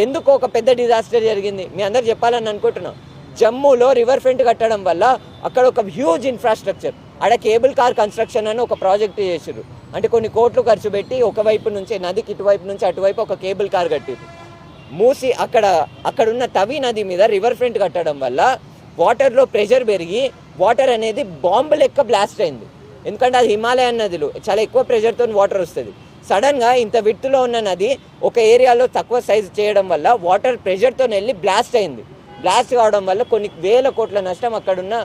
ఎందుకు ఒక పెద్ద డిజాస్టర్ జరిగింది మీ అందరు చెప్పాలని అనుకుంటున్నాం. జమ్మూలో రివర్ ఫ్రంట్ కట్టడం వల్ల అక్కడ ఒక హ్యూజ్ ఇన్ఫ్రాస్ట్రక్చర్, ఆడ కేబుల్ కార్ కన్స్ట్రక్షన్ అని ఒక ప్రాజెక్ట్ చేసారు. అంటే కొన్ని కోట్లు ఖర్చు పెట్టి ఒకవైపు నుంచి నదికి ఇటువైపు నుంచి అటువైపు ఒక కేబుల్ కార్ కట్టింది. మూసి అక్కడున్న తవి నది మీద రివర్ ఫ్రంట్ కట్టడం వల్ల వాటర్లో ప్రెషర్ పెరిగి వాటర్ అనేది బాంబు లెక్క బ్లాస్ట్ అయింది. ఎందుకంటే అది హిమాలయన్ నదిలో చాలా ఎక్కువ ప్రెషర్తో వాటర్ వస్తుంది. సడన్గా ఇంత విడ్త్లో ఉన్న నది ఒక ఏరియాలో తక్కువ సైజు చేయడం వల్ల వాటర్ ప్రెషర్తో వెళ్ళి బ్లాస్ట్ అయింది. బ్లాస్ట్ కావడం వల్ల కొన్ని వేల కోట్ల నష్టం అక్కడున్న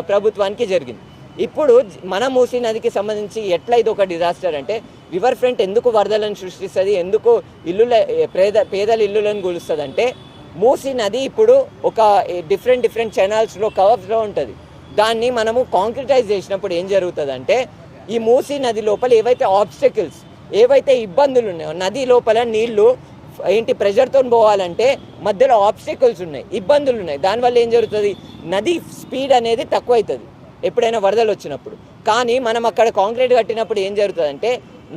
ప్రభుత్వానికి జరిగింది. ఇప్పుడు మన మూసీ నదికి సంబంధించి ఎట్లా ఇది ఒక డిజాస్టర్ అంటే, రివర్ ఫ్రంట్ ఎందుకు వరదలను సృష్టిస్తుంది, ఎందుకు పేదల ఇల్లులను కూలుస్తుంది అంటే, మూసీ నది ఇప్పుడు ఒక డిఫరెంట్ ఛానల్స్లో కవర్స్లో ఉంటుంది. దాన్ని మనము కాంక్రిటైజ్ చేసినప్పుడు ఏం జరుగుతుంది అంటే, ఈ మూసీ నది లోపల ఏవైతే ఆబ్స్టకిల్స్, ఏవైతే ఇబ్బందులు ఉన్నాయో, నది లోపల నీళ్లు ప్రెషర్తో పోవాలంటే మధ్యలో ఆబ్స్టకిల్స్ ఉన్నాయి, ఇబ్బందులు ఉన్నాయి. దానివల్ల ఏం జరుగుతుంది, నది స్పీడ్ అనేది తక్కువ అవుతుంది ఎప్పుడైనా వరదలు వచ్చినప్పుడు. కానీ మనం అక్కడ కాంక్రీట్ కట్టినప్పుడు ఏం జరుగుతుందంటే,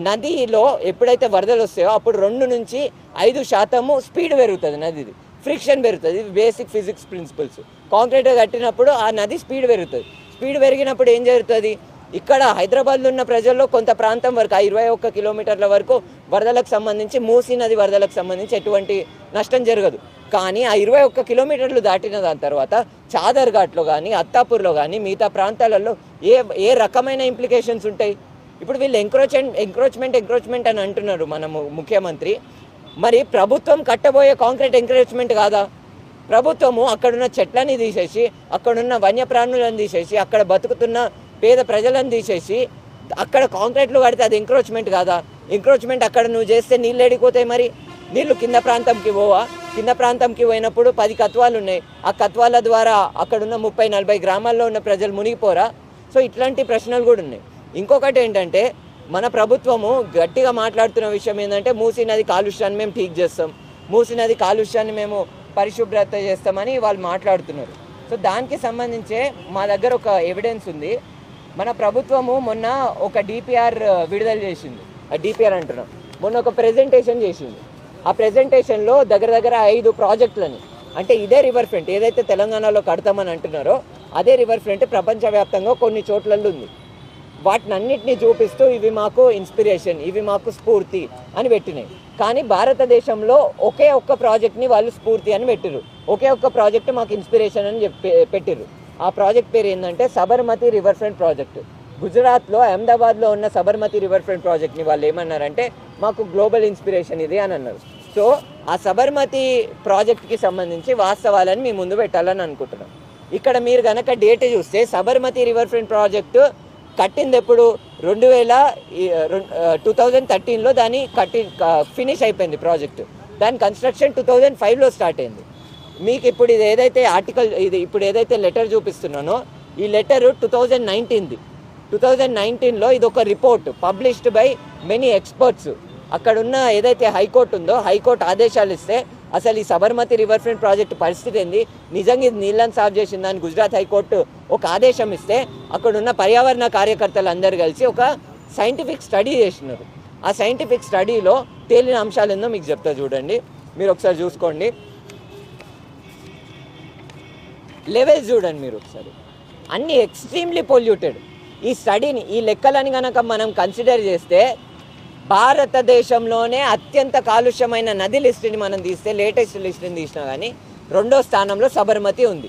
నదిలో ఎప్పుడైతే వరదలు వస్తాయో అప్పుడు 2 నుంచి 5% స్పీడ్ పెరుగుతుంది, నదిది ఫ్రిక్షన్ పెరుగుతుంది. ఇది బేసిక్ ఫిజిక్స్ ప్రిన్సిపల్స్. కాంక్రీట్ కట్టినప్పుడు ఆ నది స్పీడ్ పెరుగుతుంది. స్పీడ్ పెరిగినప్పుడు ఏం జరుగుతుంది, ఇక్కడ హైదరాబాద్లో ఉన్న ప్రజల్లో కొంత ప్రాంతం వరకు ఆ 21 కిలోమీటర్ల వరకు వరదలకు సంబంధించి మూసీ నది వరదలకు సంబంధించి ఎటువంటి నష్టం జరగదు. కానీ ఆ 21 కిలోమీటర్లు దాటిన దాని తర్వాత చాదర్ ఘాట్లో కానీ అత్తాపూర్లో కానీ మిగతా ప్రాంతాలలో ఏ రకమైన ఇంప్లికేషన్స్ ఉంటాయి? ఇప్పుడు వీళ్ళు ఎంక్రోచ్మెంట్ అని అంటున్నారు మన ముఖ్యమంత్రి. మరి ప్రభుత్వం కట్టబోయే కాంక్రీట్ ఎంకరేజ్మెంట్ కాదా? ప్రభుత్వము అక్కడున్న చెట్లని తీసేసి, అక్కడున్న వన్యప్రాణులను తీసేసి, అక్కడ బతుకుతున్న పేద ప్రజలను తీసేసి అక్కడ కాంక్రీట్లు కడితే అది ఎంక్రోచ్మెంట్ కాదా? ఎంక్రోచ్మెంట్ అక్కడ నువ్వు చేస్తే నీళ్ళు ఎడిపోతాయి. మరి నీళ్ళు కింద ప్రాంతంకి పోవా? కింద ప్రాంతంకి పోయినప్పుడు 10 కత్వాలు ఉన్నాయి. ఆ కత్వాల ద్వారా అక్కడున్న 30-40 గ్రామాల్లో ఉన్న ప్రజలు మునిగిపోరా? సో ఇట్లాంటి ప్రశ్నలు కూడా ఉన్నాయి. ఇంకొకటి ఏంటంటే, మన ప్రభుత్వము గట్టిగా మాట్లాడుతున్న విషయం ఏంటంటే, మూసీ నది కాలుష్యాన్ని మేము ఠీక్ చేస్తాం, మూసీ నది కాలుష్యాన్ని మేము పరిశుభ్రత చేస్తామని వాళ్ళు మాట్లాడుతున్నారు. సో దానికి సంబంధించే మా దగ్గర ఒక ఎవిడెన్స్ ఉంది. మన ప్రభుత్వము మొన్న ఒక డిపిఆర్ విడుదల చేసింది. డిపిఆర్ అంటున్నాం, మొన్న ఒక ప్రెజెంటేషన్ చేసింది. ఆ ప్రెజెంటేషన్లో దగ్గర 5 ప్రాజెక్టులని, అంటే ఇదే రివర్ ఫ్రంట్ ఏదైతే తెలంగాణలో కడతామని అంటున్నారో అదే రివర్ ఫ్రంట్ ప్రపంచవ్యాప్తంగా కొన్ని చోట్లలో ఉంది. వాటిని అన్నిటినీ చూపిస్తూ ఇవి మాకు ఇన్స్పిరేషన్, ఇవి మాకు స్ఫూర్తి అని పెట్టినాయి. కానీ భారతదేశంలో ఒకే ఒక్క ప్రాజెక్ట్ని వాళ్ళు స్ఫూర్తి అని పెట్టిరు, ఒకే ఒక్క ప్రాజెక్ట్ మాకు ఇన్స్పిరేషన్ అని పెట్టిరు. ఆ ప్రాజెక్ట్ పేరు ఏంటంటే సబర్మతి రివర్ ఫ్రంట్ ప్రాజెక్టు. గుజరాత్లో అహ్మదాబాద్లో ఉన్న సబర్మతి రివర్ ఫ్రంట్ ప్రాజెక్ట్ని వాళ్ళు ఏమన్నారంటే మాకు గ్లోబల్ ఇన్స్పిరేషన్ ఇది అని అన్నారు. సో ఆ సబర్మతి ప్రాజెక్ట్కి సంబంధించి వాస్తవాలను మీ ముందు పెట్టాలని అనుకుంటున్నాం. ఇక్కడ మీరు కనుక డేట్ చూస్తే సబర్మతి రివర్ ఫ్రంట్ ప్రాజెక్టు కట్టింది ఎప్పుడు 2013లో దాని ఫినిష్ అయిపోయింది ప్రాజెక్టు. దాని కన్స్ట్రక్షన్ 2005లో స్టార్ట్ అయింది. మీకు ఇప్పుడు ఇది ఏదైతే ఆర్టికల్, ఇది ఇప్పుడు ఏదైతే లెటర్ చూపిస్తున్నానో ఈ లెటర్ 2019లో ఇది ఒక report published by many experts. అక్కడున్న ఏదైతే హైకోర్టు ఉందో హైకోర్టు ఆదేశాలు ఇస్తే అసలు ఈ సబర్మతి రివర్ ఫ్రంట్ ప్రాజెక్టు పరిస్థితి ఏంది, నిజంగా ఇది నీళ్ళని సాఫ్ చేసిందని గుజరాత్ హైకోర్టు ఒక ఆదేశం ఇస్తే అక్కడున్న పర్యావరణ కార్యకర్తలు అందరూ కలిసి ఒక సైంటిఫిక్ స్టడీ చేసినారు. ఆ సైంటిఫిక్ స్టడీలో తేలిన అంశాలు ఏందో మీకు చెప్తా చూడండి, మీరు ఒకసారి చూసుకోండి. లెవెల్స్ చూడండి మీరు ఒకసారి, అన్నీ ఎక్స్ట్రీమ్లీ పొల్యూటెడ్. ఈ స్టడీని, ఈ లెక్కలని కనుక మనం కన్సిడర్ చేస్తే భారతదేశంలోనే అత్యంత కాలుష్యమైన నది లిస్టుని మనం తీస్తే, లేటెస్ట్ లిస్టుని తీసినా కానీ 2వ స్థానంలో సబర్మతి ఉంది.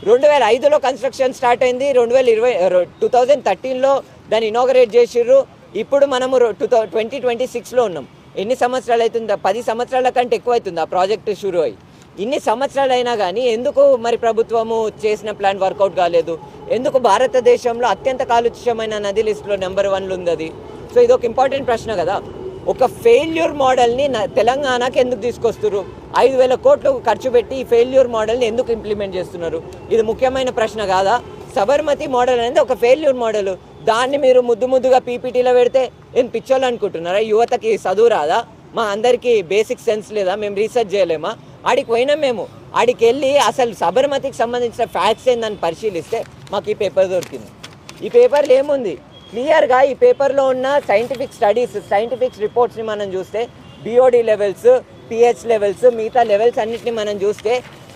2005లో కన్స్ట్రక్షన్ స్టార్ట్ అయింది, 2013లో దాన్ని ఇనాగరేట్ చేసిర్రు. ఇప్పుడు మనము 2026లో ఉన్నాం. ఎన్ని సంవత్సరాలు అవుతుందా? 10 సంవత్సరాల కంటే ఎక్కువ అవుతుంది ఆ ప్రాజెక్టు షురూ అయ్యి. ఇన్ని సంవత్సరాలు అయినా కానీ ఎందుకు మరి ప్రభుత్వము చేసిన ప్లాన్ వర్కౌట్ కాలేదు? ఎందుకు భారతదేశంలో అత్యంత కాలుష్యమైన నది లిస్టులో నెంబర్ 1లో ఉంది అది? సో ఇది ఒక ఇంపార్టెంట్ ప్రశ్న కదా. ఒక ఫెయిల్యూర్ మోడల్ని తెలంగాణకి ఎందుకు తీసుకొస్తున్నారు? 5,000 కోట్లు ఖర్చు పెట్టి ఈ ఫెయిల్యూర్ మోడల్ని ఎందుకు ఇంప్లిమెంట్ చేస్తున్నారు? ఇది ముఖ్యమైన ప్రశ్న కాదా? సబర్మతి మోడల్ అనేది ఒక ఫెయిల్యూర్ మోడల్. దాన్ని మీరు ముద్దుగా పీపీటీలో పెడితే ఏం పిచ్చోళ్ళు అనుకుంటున్నారా? యువతకి చదువు రాదా? మా అందరికీ బేసిక్ సెన్స్ లేదా? మేము రీసెర్చ్ చేయలేమా? ఆడికి పోయినాం మేము. ఆడికి వెళ్ళి అసలు సబర్మతికి సంబంధించిన ఫ్యాక్ట్స్ ఏందని పరిశీలిస్తే మాకు ఈ పేపర్ దొరికింది. ఈ పేపర్లో ఏముంది? క్లియర్గా ఈ పేపర్లో ఉన్న సైంటిఫిక్ స్టడీస్, సైంటిఫిక్ రిపోర్ట్స్ని మనం చూస్తే బిఓడి లెవెల్స్, పిహెచ్ లెవెల్స్, మిగతా లెవెల్స్ అన్నిటిని మనం చూస్తే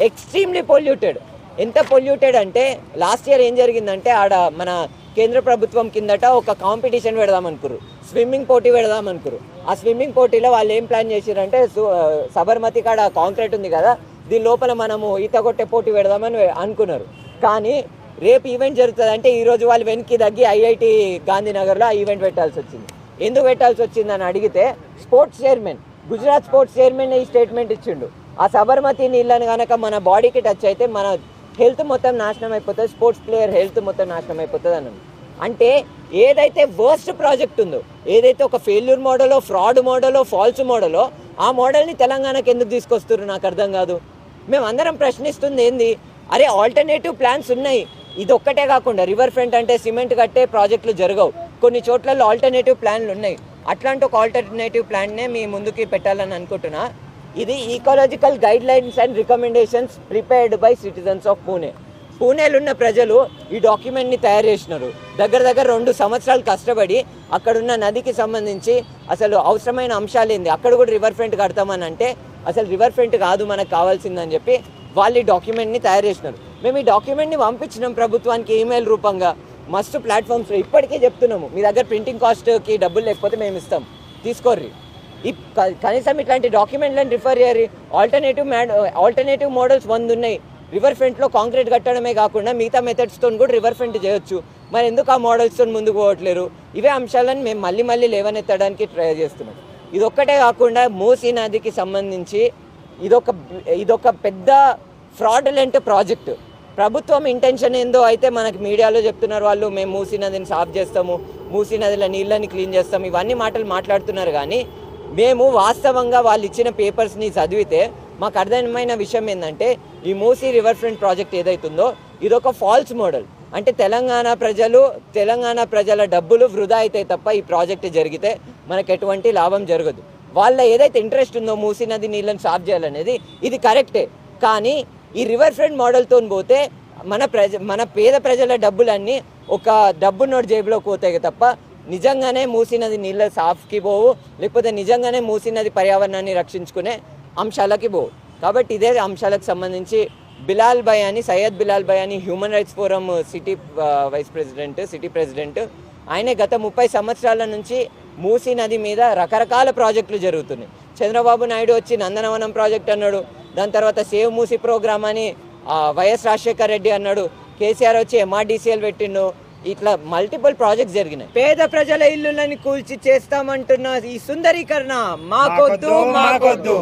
ఎక్స్ట్రీమ్లీ పొల్యూటెడ్. ఎంత పొల్యూటెడ్ అంటే లాస్ట్ ఇయర్ ఏం జరిగిందంటే ఆడ మన కేంద్ర ప్రభుత్వం కిందట ఒక కాంపిటీషన్ పెడదామనుకురు, స్విమ్మింగ్ పోటీ పెడదామనుకురు. ఆ స్విమ్మింగ్ పోటీలో వాళ్ళు ఏం ప్లాన్ చేశారంటే సబర్మతి కాడ కాంక్రీట్ ఉంది కదా, దీని లోపల మనము ఈత కొట్టే పోటీ పెడదామని అనుకున్నారు. కానీ రేపు ఈవెంట్ జరుగుతుంది అంటే ఈరోజు వాళ్ళు వెనక్కి తగ్గి ఐఐటి గాంధీనగర్లో ఆ ఈవెంట్ పెట్టాల్సి వచ్చింది. ఎందుకు పెట్టాల్సి వచ్చిందని అడిగితే sports chairman, Gujarat sports chairman ఈ స్టేట్మెంట్ ఇచ్చిండు. ఆ సబర్మతి నీళ్ళని కనుక మన బాడీకి టచ్ అయితే మన హెల్త్ మొత్తం నాశనం అయిపోతుంది, స్పోర్ట్స్ ప్లేయర్ హెల్త్ మొత్తం నాశనం అయిపోతుంది అన్నది. అంటే ఏదైతే వర్స్ట్ ప్రాజెక్ట్ ఉందో, ఏదైతే ఒక ఫెయిల్యూర్ మోడలో, ఫ్రాడ్ మోడలో, ఫాల్స్ మోడలో, ఆ మోడల్ని తెలంగాణకి ఎందుకు తీసుకొస్తున్నారు నాకు అర్థం కాదు. మేము అందరం ప్రశ్నిస్తుంది ఏంది? అరే ఆల్టర్నేటివ్ ప్లాన్స్ ఉన్నాయి. ఇది ఒక్కటే కాకుండా రివర్ ఫ్రంట్ అంటే సిమెంట్ కట్టే ప్రాజెక్టులు జరగవు, కొన్ని చోట్లలో ఆల్టర్నేటివ్ ప్లాన్లు ఉన్నాయి. అట్లాంటి ఒక ఆల్టర్నేటివ్ ప్లాన్నే మీ ముందుకి పెట్టాలని అనుకుంటున్నా. ఇది ecological guidelines and recommendations prepared by citizens of Pune. పూణేలో ఉన్న ప్రజలు ఈ డాక్యుమెంట్ని తయారు చేసినారు. దగ్గర 2 సంవత్సరాలు కష్టపడి అక్కడున్న నదికి సంబంధించి అసలు అవసరమైన అంశాలు ఏంది, అక్కడ కూడా రివర్ ఫ్రంట్ కడతామని అంటే అసలు రివర్ ఫ్రంట్ కాదు మనకు కావాల్సిందని చెప్పి వాళ్ళు ఈ డాక్యుమెంట్ని తయారు చేసినారు. మేము ఈ డాక్యుమెంట్ని పంపించినాం ప్రభుత్వానికి ఈమెయిల్ రూపంగా, మస్తు ప్లాట్ఫామ్స్లో. ఇప్పటికే చెప్తున్నాము, మీ దగ్గర ప్రింటింగ్ కాస్ట్కి డబ్బులు లేకపోతే మేము ఇస్తాం, తీసుకోర్రి. కనీసం ఇట్లాంటి డాక్యుమెంట్లను రిఫర్ చేయరు. ఆల్టర్నేటివ్ మోడల్స్ 100 ఉన్నాయి. రివర్ ఫ్రంట్లో కాంక్రీట్ కట్టడమే కాకుండా మిగతా మెథడ్స్తో కూడా రివర్ ఫ్రంట్ చేయొచ్చు. మరి ఎందుకు ఆ మోడల్స్తో ముందుకు పోవట్లేరు? ఇవే అంశాలను మేము మళ్ళీ లేవనెత్తడానికి ట్రై చేస్తున్నాం. ఇదొక్కటే కాకుండా మూసీ నదికి సంబంధించి ఇదొక పెద్ద ఫ్రాడులెంట్ ప్రాజెక్టు. ప్రభుత్వం ఇంటెన్షన్ ఏందో అయితే మనకి మీడియాలో చెప్తున్నారు వాళ్ళు, మేము మూసీ నదిని సాఫ్ చేస్తాము, మూసీ నదిలో నీళ్ళని క్లీన్ చేస్తాము, ఇవన్నీ మాటలు మాట్లాడుతున్నారు. కానీ మేము వాస్తవంగా వాళ్ళు ఇచ్చిన పేపర్స్ని చదివితే మాకు అర్థమైన విషయం ఏంటంటే ఈ మూసీ రివర్ ఫ్రంట్ ప్రాజెక్ట్ ఏదైతుందో ఇదొక ఫాల్స్ మోడల్. అంటే తెలంగాణ ప్రజల డబ్బులు వృధా అయితే తప్ప ఈ ప్రాజెక్ట్ జరిగితే మనకు ఎటువంటి లాభం జరగదు. వాళ్ళ ఏదైతే ఇంట్రెస్ట్ ఉందో మూసీ నది నీళ్ళని సాఫ్ చేయాలనేది ఇది కరెక్టే. కానీ ఈ రివర్ ఫ్రంట్ మోడల్తో పోతే మన పేద ప్రజల డబ్బులన్నీ ఒక డబ్బు నోటు జేబులో పోతాయి తప్ప నిజంగానే మూసీ నది నీళ్ళ సాఫ్కి పోవు, లేకపోతే నిజంగానే మూసీ నది పర్యావరణాన్ని రక్షించుకునే అంశాలకి పోవు. కాబట్టి ఇదే అంశాలకు సంబంధించి బిలాల్ భాయ్ అని, సయ్యద్ బిలాల్ భాయ్ అని human rights forum city city president, ఆయనే గత 30 సంవత్సరాల నుంచి మూసీ నది మీద రకరకాల ప్రాజెక్టులు జరుగుతున్నాయి. చంద్రబాబు నాయుడు వచ్చి నందనవనం ప్రాజెక్ట్ అన్నాడు, దాని తర్వాత సేవ్ మూసీ ప్రోగ్రామ్ అని వైఎస్ రాజశేఖర్ రెడ్డి అన్నాడు, కేసీఆర్ వచ్చి MRDCL పెట్టిండు. ఇట్లా మల్టిపుల్ ప్రాజెక్ట్స్ జరిగినాయి. పేద ప్రజల ఇల్లులని కూల్చి చేస్తామంటున్న ఈ సుందరీకరణ మాకొద్దు మాకొద్దు.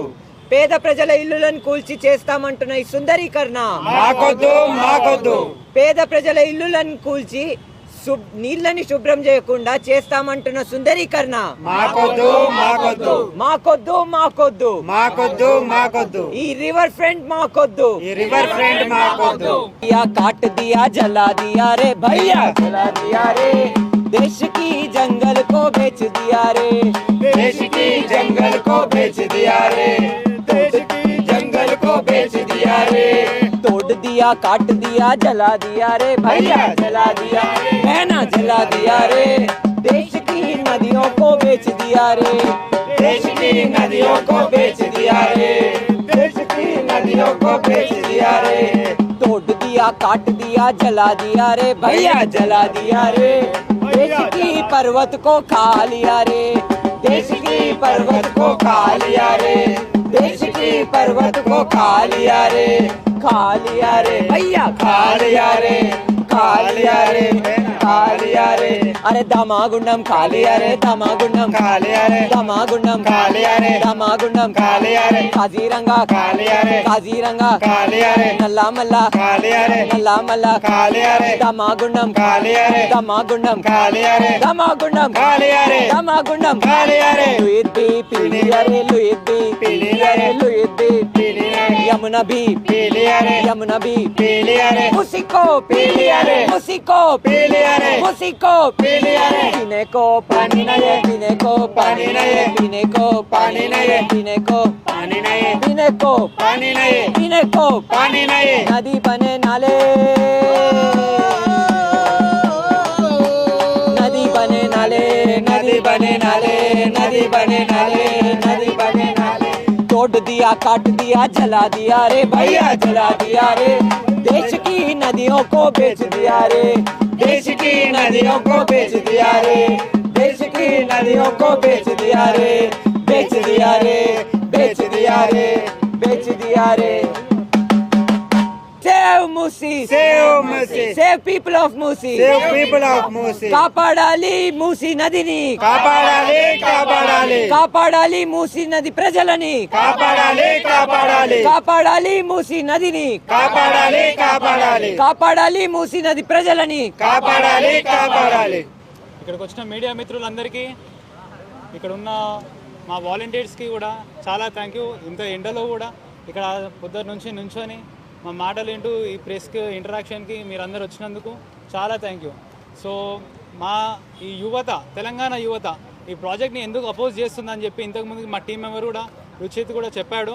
పేద ప్రజల ఇల్లులను కూల్చి చేస్తామంటున్న ఈ సుందరీకరణ మాకొద్దు మాకొద్దు. పేద ప్రజల ఇల్లులను కూల్చి నీళ్ళని శుభ్రం చేయకుండా చేస్తామంటున్న సుందరీకరణ మాకొద్దు మాకొద్దు మాకొద్దు మాకొద్దు మాకొద్దు మాకొద్దు. ఈ రివర్ ఫ్రంట్ మాకొద్దు, ఈ రివర్ ఫ్రంట్ మాకొద్దు. काट दिया जला दिया रे भैया, जला दिया रे देश की जंगल को बेच दिया रे, देश की जंगल को बेच दिया रे, देश की जंगल को बेच दिया रे. तोड़ दिया काट दिया जला दिया रे भैया, जला दिया बहना जला दिया रे. देश की नदियों को बेच दिया रे, देश की नदियों को बेच दिया रे, देश की नदियों को बेच दिया रे. तोड़ दिया काट दिया जला दिया रे भैया, जला दिया रे. देश की पर्वत को खा लिया रे, देश की पर्वत को खा लिया रे, देश की पर्वत को खा लिया रे, खा लिया रे भैया, खा लिया रे, खा लिया रे, खा लिया रे. अरे दामागुंडम खा लिया रे, दामागुंडम खा लिया रे, दामागुंडम खा लिया रे, दामागुंडम खा लिया रे. काजीरंगा खा लिया रे, काजीरंगा खा लिया रे. नल्ला मल्ला खा लिया रे, नल्ला मल्ला खा लिया रे. दामागुंडम खा लिया रे, दामागुंडम खा लिया रे, दामागुंडम खा लिया रे, दामागुंडम खा लिया रे. लुइद भी पी लिया रे, लुइद भी पी लिया रे, लुइद भी पी लिया रे. यमुना भी पी लिया रे, यमुना भी पी लिया रे. उसी को पी लिया रे, उसी को पी लिया रे, उसी को पी लिया रे. पीने को पानी नहीं, पीने को पानी नहीं, पीने को पानी नहीं, पीने को पानी नहीं, पीने को पानी नहीं, पीने को पानी नहीं. नदी बने नाले, नदी बने नाले, नदी बने नाले, नदी बने नाले, नदी बने नाले. तोड़ दिया काट दिया जला दिया रे भैया, जला दिया रे. देश की नदियों को बेच दिया रे, देश की नदियों को बेच दिया रे, देश की नदियों को बेच दिया रे, बेच दिया रे, बेच दिया रे, बेच दिया रे. Save Musi, save Musi, save people of Musi, save people of Musi. కాపాడాలి మూసీ నదిని, కాపాడాలి కాపాడాలి, కాపాడాలి మూసీ నది ప్రజలని, కాపాడాలి కాపాడాలి, కాపాడాలి మూసీ నదిని, కాపాడాలి కాపాడాలి, కాపాడాలి మూసీ నది ప్రజలని, కాపాడాలి కాపాడాలి. ఇక్కడికి వచ్చిన మీడియా మిత్రులందరికీ, ఇక్కడ ఉన్న మా వాలంటీర్స్కి కూడా చాలా థ్యాంక్ యూ. ఇంత ఎండలో కూడా ఇక్కడ పొద్దున్న నుంచి నుంచొని మా మాటలు వింటూ ఈ ప్రెస్కి ఇంటరాక్షన్కి మీరందరూ వచ్చినందుకు చాలా థ్యాంక్ యూ. సో మా ఈ యువత, తెలంగాణ యువత ఈ ప్రాజెక్ట్ని ఎందుకు అపోజ్ చేస్తుందని చెప్పి ఇంతకుముందు మా టీం మెంబర్ కూడా రుచిత్ కూడా చెప్పాడు.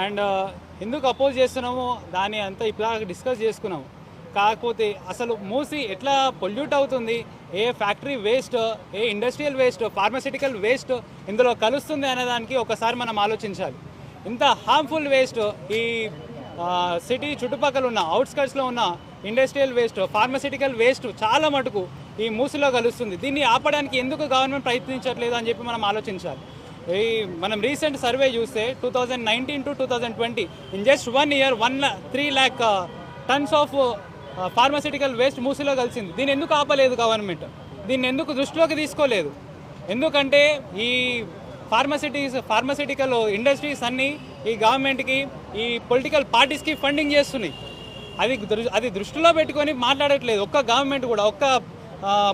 అండ్ ఎందుకు అపోజ్ చేస్తున్నామో దాన్ని అంతా ఇప్పుడు డిస్కస్ చేసుకున్నాము. కాకపోతే అసలు మూసీ ఎట్లా పొల్యూట్ అవుతుంది, ఏ ఫ్యాక్టరీ వేస్ట్, ఏ ఇండస్ట్రియల్ వేస్ట్, ఫార్మాసిటికల్ వేస్ట్ ఇందులో కలుస్తుంది అనేదానికి ఒకసారి మనం ఆలోచించాలి. ఇంత హార్మ్ఫుల్ వేస్ట్ ఈ సిటీ చుట్టుపక్కల ఉన్న అవుట్స్కట్స్లో ఉన్న ఇండస్ట్రియల్ వేస్ట్, ఫార్మాసిటికల్ వేస్ట్ చాలా మటుకు ఈ మూసీలో కలుస్తుంది. దీన్ని ఆపడానికి ఎందుకు గవర్నమెంట్ ప్రయత్నించట్లేదు అని చెప్పి మనం ఆలోచించాలి. మనం రీసెంట్ సర్వే చూస్తే 2019 to 2020 in just 1 year 3 lakh tons of pharmaceutical waste మూసీలో కలిసింది. దీన్ని ఎందుకు ఆపలేదు గవర్నమెంట్? దీన్ని ఎందుకు దృష్టిలోకి తీసుకోలేదు? ఎందుకంటే ఈ ఫార్మాసిటికల్ ఇండస్ట్రీస్ అన్నీ ఈ గవర్నమెంట్కి, ఈ పొలిటికల్ పార్టీస్కి ఫండింగ్ చేస్తున్నాయి. అది దృష్టిలో పెట్టుకొని మాట్లాడట్లేదు ఒక్క గవర్నమెంట్ కూడా, ఒక్క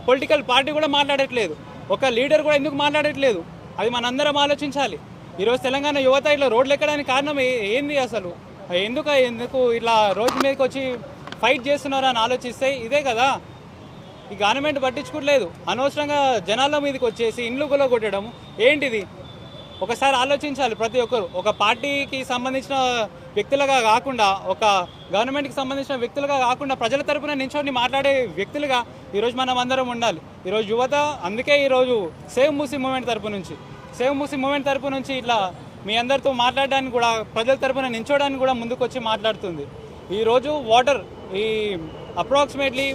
పొలిటికల్ పార్టీ కూడా మాట్లాడట్లేదు, ఒక లీడర్ కూడా ఎందుకు మాట్లాడట్లేదు? అది మనందరం ఆలోచించాలి. ఈరోజు తెలంగాణ యువత ఇట్లా రోడ్లు ఎక్కడానికి కారణం ఏంది? అసలు ఎందుకు ఇట్లా రోడ్డు మీదకి వచ్చి ఫైట్ చేస్తున్నారు అని ఆలోచిస్తే ఇదే కదా. ఈ గవర్నమెంట్ పట్టించుకోవట్లేదు, అనవసరంగా జనాల మీదకి వచ్చేసి ఇండ్లు కొట్టడం ఏంటిది? ఒకసారి ఆలోచించాలి ప్రతి ఒక్కరు. ఒక పార్టీకి సంబంధించిన వ్యక్తులుగా కాకుండా, ఒక గవర్నమెంట్కి సంబంధించిన వ్యక్తులుగా కాకుండా, ప్రజల తరపున నించొని మాట్లాడే వ్యక్తులుగా ఈరోజు మనం అందరం ఉండాలి. ఈరోజు యువత అందుకే ఈరోజు సేవ్ మూసీ మూవ్మెంట్ తరపు నుంచి ఇట్లా మీ అందరితో మాట్లాడడానికి కూడా, ప్రజల తరపున నించోడానికి కూడా ముందుకు వచ్చి మాట్లాడుతుంది. ఈరోజు వాటర్ ఈ approximately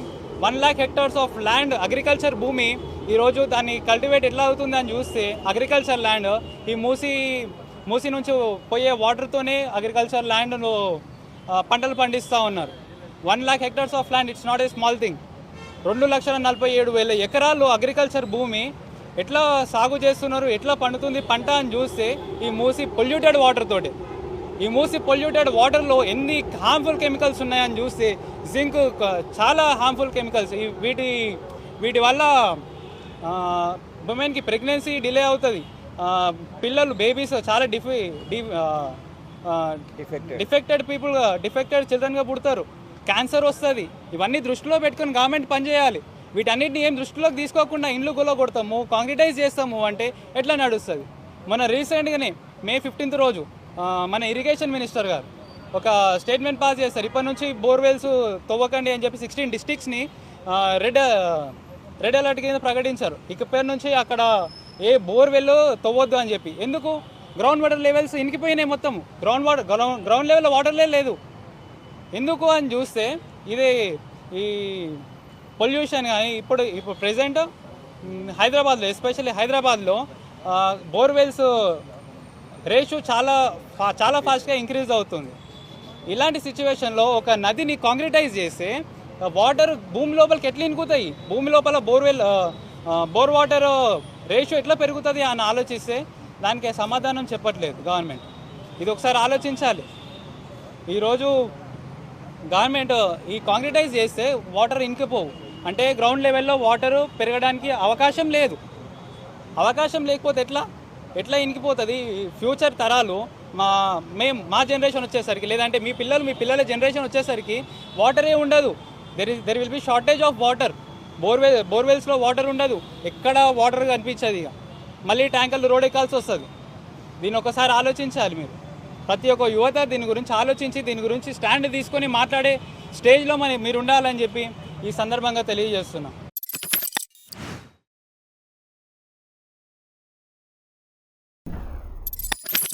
1 lakh hectares of land agriculture భూమి, ఈరోజు దాన్ని కల్టివేట్ ఎట్లా అవుతుంది అని చూస్తే అగ్రికల్చర్ ల్యాండ్ ఈ మూసీ నుంచి పోయే వాటర్తోనే అగ్రికల్చర్ ల్యాండ్ను పంటలు పండిస్తూ ఉన్నారు. 1 lakh hectares of land, it's not a small thing. 2,47,000 ఎకరాలు అగ్రికల్చర్ భూమి ఎట్లా సాగు చేస్తున్నారు, ఎట్లా పండుతుంది పంట అని చూస్తే ఈ మూసీ పొల్యూటెడ్ వాటర్లో ఎన్ని హార్మ్ఫుల్ కెమికల్స్ ఉన్నాయని చూస్తే జింక్, చాలా హార్మ్ఫుల్ కెమికల్స్. వీటి వల్ల ఉమెన్కి ప్రెగ్నెన్సీ డిలే అవుతుంది, పిల్లలు బేబీస్ చాలా డిఫెక్టెడ్ చిల్డ్రన్గా పుడతారు, క్యాన్సర్ వస్తుంది. ఇవన్నీ దృష్టిలో పెట్టుకొని గవర్నమెంట్ పనిచేయాలి. వీటన్నిటిని ఏం దృష్టిలోకి తీసుకోకుండా ఇండ్లు కొడతాము, కాంక్రిటైజ్ చేస్తాము అంటే ఎట్లా నడుస్తుంది? మన రీసెంట్గానే May 15th రోజు మన ఇరిగేషన్ మినిస్టర్ గారు ఒక స్టేట్మెంట్ పాస్ చేస్తారు. ఇప్పటి నుంచి బోర్వెల్స్ తవ్వకండి అని చెప్పి 16 డిస్ట్రిక్ట్స్ని రెడ్ అలర్ట్ కింద ప్రకటించారు. ఇకపై నుంచి అక్కడ ఏ బోర్వెల్ తవ్వద్దు అని చెప్పి. ఎందుకు? గ్రౌండ్ వాటర్ లెవెల్స్ ఇనికిపోయినాయి, మొత్తం గ్రౌండ్ లెవెల్ వాటర్లే లేదు. ఎందుకు అని చూస్తే ఇది ఈ పొల్యూషన్. కానీ ఇప్పుడు ప్రెజెంట్ హైదరాబాద్లో, ఎస్పెషల్లీ హైదరాబాద్లో బోర్వెల్స్ రేషియో చాలా ఫాస్ట్గా ఇంక్రీజ్ అవుతుంది. ఇలాంటి సిచ్యువేషన్లో ఒక నదిని కాంక్రిటైజ్ చేస్తే వాటర్ భూమి లోపలికి ఎట్లా ఇనుకుతాయి, భూమి లోపల బోర్ వాటర్ రేషియో ఎట్లా పెరుగుతుంది అని ఆలోచిస్తే దానికి సమాధానం చెప్పట్లేదు గవర్నమెంట్. ఇది ఒకసారి ఆలోచించాలి. ఈరోజు గవర్నమెంట్ ఈ కాంక్రిటైజ్ చేస్తే వాటర్ ఇంకిపోవు అంటే గ్రౌండ్ లెవెల్లో వాటర్ పెరగడానికి అవకాశం లేదు. అవకాశం లేకపోతే ఎట్లా ఇంకిపోతుంది? ఫ్యూచర్ తరాలు మా జనరేషన్ వచ్చేసరికి, లేదంటే మీ పిల్లల జనరేషన్ వచ్చేసరికి వాటరే ఉండదు. There will be shortage of water. బోర్వెల్స్లో వాటర్ ఉండదు, ఎక్కడ వాటర్ కనిపించదు. ఇక మళ్ళీ ట్యాంకర్లు రోడ్ ఎక్కాల్సి వస్తుంది. దీన్ని ఒకసారి ఆలోచించాలి మీరు. ప్రతి ఒక్క యువత దీని గురించి ఆలోచించి, దీని గురించి స్టాండ్ తీసుకొని మాట్లాడే స్టేజ్లో మీరు ఉండాలని చెప్పి ఈ సందర్భంగా తెలియజేస్తున్నాం.